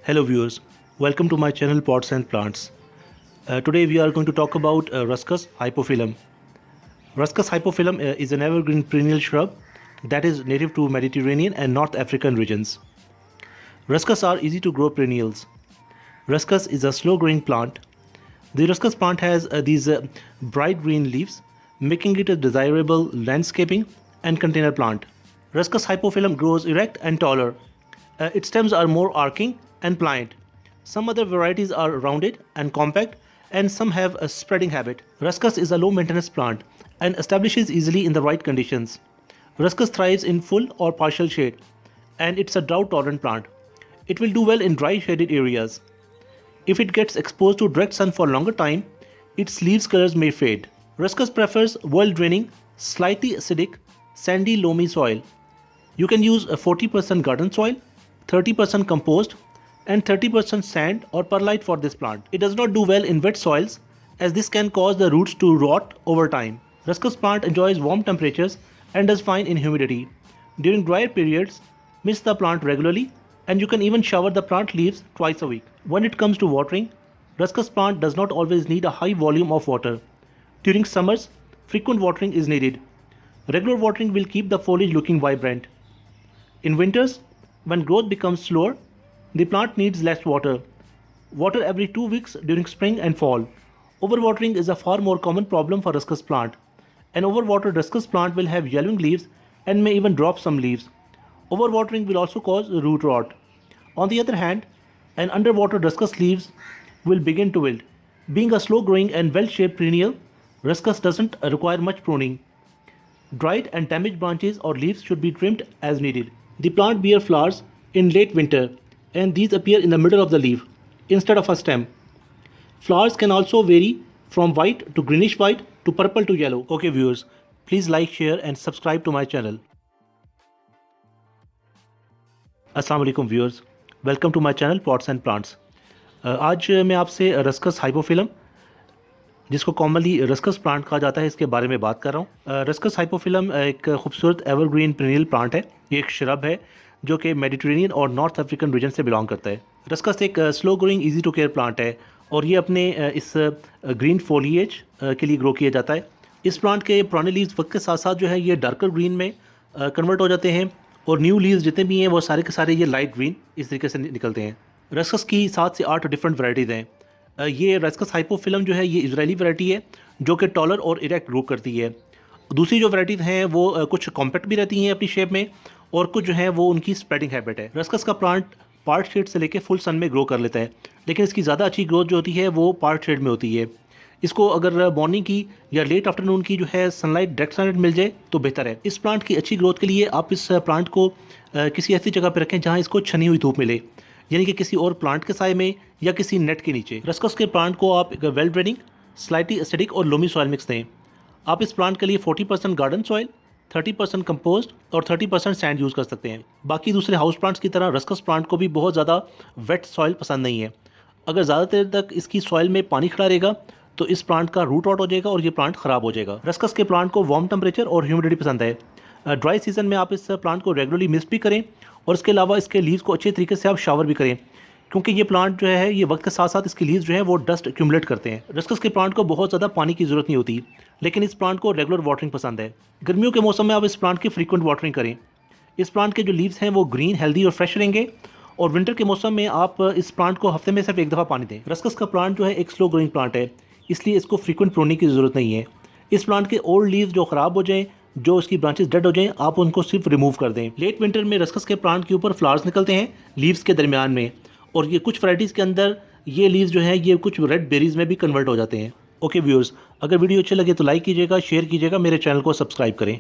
Hello viewers, welcome to my channel Pots and Plants. Today we are going to talk about Ruscus Hypophyllum. Ruscus Hypophyllum is an evergreen perennial shrub that is native to Mediterranean and North African regions. Ruscus are easy to grow perennials. Ruscus is a slow growing plant. The Ruscus plant has these bright green leaves, making it a desirable landscaping and container plant. Ruscus Hypophyllum grows erect and taller. Its stems are more arcing and pliant. Some other varieties are rounded and compact, and some have a spreading habit. Ruscus is a low maintenance plant and establishes easily in the right conditions. Ruscus thrives in full or partial shade, and it's a drought tolerant plant. It will do well in dry shaded areas. If it gets exposed to direct sun for a longer time, its leaves colors may fade. Ruscus prefers well draining, slightly acidic, sandy loamy soil. You can use a 40% garden soil, 30% compost, and 30% sand or perlite for this plant. It does not do well in wet soils, as this can cause the roots to rot over time. Ruscus plant enjoys warm temperatures and does fine in humidity. During drier periods, mist the plant regularly, and you can even shower the plant leaves twice a week. When it comes to watering, Ruscus plant does not always need a high volume of water. During summers, frequent watering is needed. Regular watering will keep the foliage looking vibrant. In winters, when growth becomes slower, the plant needs less water. Water every 2 weeks during spring and fall. Overwatering is a far more common problem for Ruscus plant. An overwatered Ruscus plant will have yellowing leaves and may even drop some leaves. Overwatering will also cause root rot. On the other hand, an underwatered Ruscus leaves will begin to wilt. Being a slow-growing and well-shaped perennial, Ruscus doesn't require much pruning. Dried and damaged branches or leaves should be trimmed as needed. The plant bears flowers in late winter, and these appear in the middle of the leaf instead of a stem. Flowers can also vary from white to greenish white to purple to yellow. Okay viewers, please like, share and subscribe to my channel. अस्सलाम वालेकुम viewers, welcome to my channel pots and plants. आज मैं आपसे ruscus हाइपोफिलम, जिसको commonly ruscus plant कहा जाता है, इसके बारे में बात कर रहा हूँ। रस्कस हाइपोफिलम एक खूबसूरत एवरग्रीन पेरेनियल प्लांट है। ये एक श्रब है जो कि मेडिटेरेनियन और नॉर्थ अफ्रीकन रीजन से बिलोंग करता है। रस्कस एक slow growing easy to care plant है और ये अपने इस ग्रीन फोलिएज के लिए ग्रो किया जाता है। इस प्लांट के पुराने लीव्स वक्त के साथ साथ जो है ये डार्कर ग्रीन में कन्वर्ट हो जाते हैं और न्यू लीव्स जितने भी हैं वो सारे के सारे ये लाइट ग्रीन इस तरीके से निकलते हैं। रस्कस की 7 से 8 डिफरेंट वैरायटीज़ हैं। ये रस्कस हाइपोफिलम जो है ये इजरायली वैरायटी है जो कि टॉलर और इरेक्ट ग्रो करती है। दूसरी जो वैरायटीज़ हैं वो कुछ कॉम्पैक्ट भी रहती हैं अपनी शेप में और कुछ जो है वो उनकी स्प्रेडिंग हैबिट है। रस्कस का प्लांट पार्ट शेड से लेकर फुल सन में ग्रो कर लेता है, लेकिन इसकी ज़्यादा अच्छी ग्रोथ जो होती है वो पार्ट शेड में होती है। इसको अगर मॉर्निंग की या लेट आफ्टरनून की जो है सनलाइट, डायरेक्ट सनलाइट मिल जाए तो बेहतर है। इस प्लांट की अच्छी ग्रोथ के लिए आप इस प्लांट को किसी ऐसी जगह पर रखें जहाँ इसको छनी हुई धूप मिले, यानी कि किसी और प्लांट के साए में या किसी नेट के नीचे। रस्कस के प्लांट को आप वेल ड्रेनिंग, स्लाइटली एसिडिक और लोमी सॉइल मिक्स दें। आप इस प्लांट के लिए 40% गार्डन सॉइल, 30% कंपोस्ट और 30% सैंड यूज़ कर सकते हैं। बाकी दूसरे हाउस प्लांट्स की तरह रस्कस प्लांट को भी बहुत ज़्यादा वेट सॉइल पसंद नहीं है। अगर ज़्यादा देर तक इसकी सॉइल में पानी खड़ा रहेगा तो इस प्लांट का रूट आउट हो जाएगा और ये प्लांट ख़राब हो जाएगा। रस्कस के प्लांट को वार्म टेम्परेचर और ह्यूमिडिटी पसंद है। ड्राई सीजन में आप इस प्लांट को रेगुलरली मिस्ट भी करें और इसके अलावा इसके लीव्स को अच्छे तरीके से आप शावर भी करें, क्योंकि ये प्लांट जो है ये वक्त के साथ साथ इसके लीव्स जो है वो डस्ट एक्यूमुलेट करते हैं। रस्कस के प्लांट को बहुत ज़्यादा पानी की ज़रूरत नहीं होती, लेकिन इस प्लांट को रेगुलर वाटरिंग पसंद है। गर्मियों के मौसम में आप इस प्लांट की फ्रीक्वेंट वाटरिंग करें। इस प्लांट के जो लीव्स हैं वो ग्रीन, हेल्दी और फ्रेश रहेंगे और विंटर के मौसम में आप इस प्लांट को हफ्ते में सिर्फ एक दफ़ा पानी दें। रस्कस का प्लांट जो है एक स्लो ग्रोइंग प्लांट है, इसलिए इसको फ्रीक्वेंट प्रूनिंग की ज़रूरत नहीं है। इस प्लांट के ओल्ड लीव्स जो ख़राब हो जाएं, जो इसकी ब्रांचेस डेड हो जाएं, आप उनको सिर्फ रिमूव कर दें। लेट विंटर में रस्कस के प्लांट के ऊपर फ्लावर्स निकलते हैं लीव्स के दरमियान में, और ये कुछ वैराइटीज़ के अंदर ये लीव्स जो हैं ये कुछ रेड बेरीज में भी कन्वर्ट हो जाते हैं। ओके व्यूअर्स, अगर वीडियो अच्छे लगे तो लाइक कीजिएगा, शेयर कीजिएगा, मेरे चैनल को सब्सक्राइब करें।